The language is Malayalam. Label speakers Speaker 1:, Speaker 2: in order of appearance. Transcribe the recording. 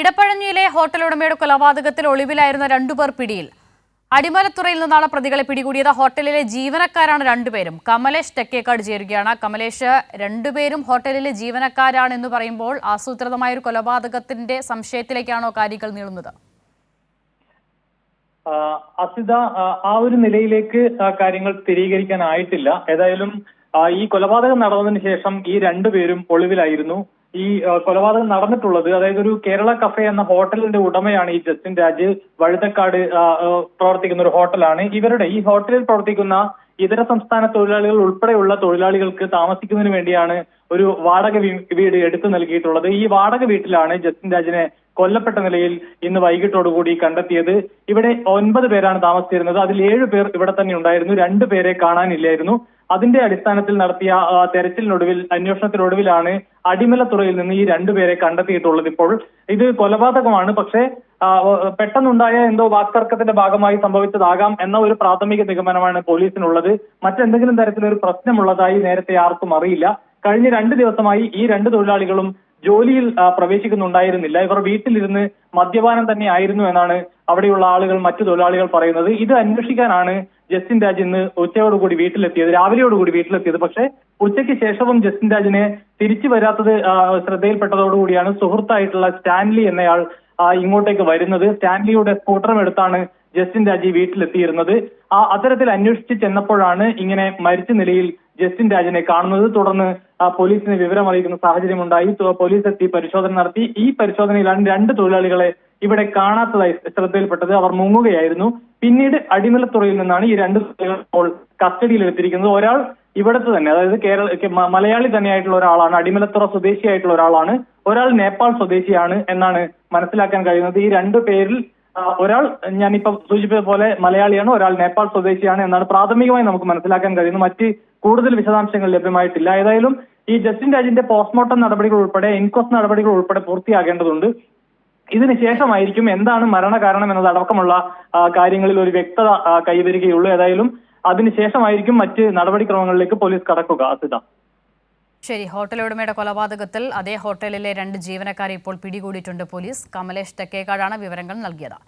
Speaker 1: ഇടപ്പഴഞ്ഞിയിലെ ഹോട്ടൽ ഉടമയുടെ കൊലപാതകത്തിൽ ഒളിവിലായിരുന്ന രണ്ടുപേർ പിടിയിൽ. അടിമലത്തുറയിൽ നിന്നാണ് പ്രതികളെ പിടികൂടിയത്. ഹോട്ടലിലെ ജീവനക്കാരാണ് രണ്ടുപേരും. കമലേഷ് തെക്കേക്കാട് ചേരുകയാണ്. കമലേഷ്, രണ്ടുപേരും ഹോട്ടലിലെ ജീവനക്കാരാണെന്ന് പറയുമ്പോൾ ആസൂത്രിതമായ ഒരു കൊലപാതകത്തിന്റെ സംശയത്തിലേക്കാണോ കാര്യങ്ങൾ നീളുന്നത്?
Speaker 2: അസിത, ആ ഒരു നിലയിലേക്ക് കാര്യങ്ങൾ സ്ഥിരീകരിക്കാനായിട്ടില്ല. ഏതായാലും ഈ കൊലപാതകം നടന്നതിന് ശേഷം ഈ രണ്ടുപേരും ഒളിവിലായിരുന്നു. ഈ കൊലപാതകം നടന്നിട്ടുള്ളത്, അതായത് ഒരു കേരള കഫേ എന്ന ഹോട്ടലിന്റെ ഉടമയാണ് ഈ ജസ്റ്റിൻ രാജ്. വഴുതക്കാട് പ്രവർത്തിക്കുന്ന ഒരു ഹോട്ടലാണ്. ഈ ഹോട്ടലിൽ പ്രവർത്തിക്കുന്ന ഇതര സംസ്ഥാന തൊഴിലാളികൾ ഉൾപ്പെടെയുള്ള തൊഴിലാളികൾക്ക് താമസിക്കുന്നതിന് വേണ്ടിയാണ് ഒരു വാടക വീട് എടുത്തു നൽകിയിട്ടുള്ളത്. ഈ വാടക വീട്ടിലാണ് ജസ്റ്റിൻ രാജിനെ കൊല്ലപ്പെട്ട നിലയിൽ ഇന്ന് വൈകിട്ടോടുകൂടി കണ്ടെത്തിയത്. ഇവിടെ 9 പേരാണ് താമസിച്ചിരുന്നത്. അതിൽ 7 പേർ ഇവിടെ തന്നെ ഉണ്ടായിരുന്നു. 2 പേരെ കാണാനില്ലായിരുന്നു. അതിന്റെ അടിസ്ഥാനത്തിൽ നടത്തിയ അന്വേഷണത്തിനൊടുവിലാണ് അടിമലത്തുറയിൽ നിന്ന് ഈ 2 പേരെ കണ്ടെത്തിയിട്ടുള്ളത്. ഇപ്പോൾ ഇത് കൊലപാതകമാണ്, പക്ഷേ പെട്ടെന്നുണ്ടായ എന്തോ വാക്തർക്കത്തിന്റെ ഭാഗമായി സംഭവിച്ചതാകാം എന്ന ഒരു പ്രാഥമിക നിഗമനമാണ് പോലീസിനുള്ളത്. മറ്റെന്തെങ്കിലും തരത്തിലൊരു പ്രശ്നമുള്ളതായി നേരത്തെ ആർക്കും അറിയില്ല. കഴിഞ്ഞ 2 ദിവസമായി ഈ 2 തൊഴിലാളികളും ജോലിയിൽ പ്രവേശിക്കുന്നുണ്ടായിരുന്നില്ല. ഇവർ വീട്ടിലിരുന്ന് മദ്യപാനം തന്നെ ആയിരുന്നു എന്നാണ് അവിടെയുള്ള ആളുകൾ, മറ്റു തൊഴിലാളികൾ പറയുന്നത്. ഇത് അന്വേഷിക്കാനാണ് ജസ്റ്റിൻ രാജ് ഇന്ന് രാവിലെയോടുകൂടി വീട്ടിലെത്തിയത്. പക്ഷേ ഉച്ചയ്ക്ക് ശേഷവും ജസ്റ്റിൻ രാജിനെ തിരിച്ചു വരാത്തത് ശ്രദ്ധയിൽപ്പെട്ടതോടുകൂടിയാണ് സുഹൃത്തായിട്ടുള്ള സ്റ്റാൻലി എന്നയാൾ ഇങ്ങോട്ടേക്ക് വരുന്നത്. സ്റ്റാൻലിയുടെ സ്കൂട്ടറും എടുത്താണ് ജസ്റ്റിൻ രാജ് വീട്ടിലെത്തിയിരുന്നത്. അത്തരത്തിൽ അന്വേഷിച്ച് ചെന്നപ്പോഴാണ് ഇങ്ങനെ മരിച്ച നിലയിൽ ജസ്റ്റിൻ രാജിനെ കാണുന്നത്. തുടർന്ന് പോലീസിനെ വിവരം അറിയിക്കുന്ന സാഹചര്യമുണ്ടായി. പോലീസ് എത്തി പരിശോധന നടത്തി. ഈ പരിശോധനയിലാണ് 2 തൊഴിലാളികളെ ഇവിടെ കാണാത്തതായി ശ്രദ്ധയിൽപ്പെട്ടത്. അവർ മുങ്ങുകയായിരുന്നു. പിന്നീട് അടിമലത്തുറയിൽ നിന്നാണ് ഈ 2 തൊഴിലാളികൾ ഇപ്പോൾ കസ്റ്റഡിയിൽ എടുത്തിരിക്കുന്നത്. ഒരാൾ ഇവിടത്തെ തന്നെ, അതായത് മലയാളി തന്നെയായിട്ടുള്ള ഒരാളാണ്, അടിമലത്തുറ സ്വദേശിയായിട്ടുള്ള ഒരാളാണ്. ഒരാൾ നേപ്പാൾ സ്വദേശിയാണ് എന്നാണ് മനസ്സിലാക്കാൻ കഴിയുന്നത്. ഈ 2 പേരിൽ ഒരാൾ ഞാനിപ്പോ സൂചിപ്പിച്ച പോലെ മലയാളിയാണ്, ഒരാൾ നേപ്പാൾ സ്വദേശിയാണ് എന്നാണ് പ്രാഥമികമായി നമുക്ക് മനസ്സിലാക്കാൻ കഴിയുന്നത്. മറ്റ് കൂടുതൽ വിശദാംശങ്ങൾ ലഭ്യമായിട്ടില്ല. ഏതായാലും ഈ ജസ്റ്റിൻ രാജിന്റെ പോസ്റ്റ്മോർട്ടം നടപടികൾ ഉൾപ്പെടെ ഇൻക്വസ്റ്റ് നടപടികൾ ഉൾപ്പെടെ പൂർത്തിയാകേണ്ടതുണ്ട്. ഇതിന് ശേഷമായിരിക്കും എന്താണ് മരണകാരണം എന്നതടക്കമുള്ള കാര്യങ്ങളിൽ ഒരു വ്യക്തത കൈവരികയുള്ളൂ. ഏതായാലും അതിനുശേഷമായിരിക്കും മറ്റ് നടപടിക്രമങ്ങളിലേക്ക് പോലീസ് കടക്കുക. അസിത,
Speaker 1: ശരി. ഹോട്ടൽ ഉടമയുടെ കൊലപാതകത്തിൽ അതേ ഹോട്ടലിലെ 2 ജീവനക്കാരെ ഇപ്പോൾ പിടികൂടിയിട്ടുണ്ട് പോലീസ്. കമലേഷ് തെക്കേക്കാടാണ് വിവരങ്ങൾ നൽകിയത്.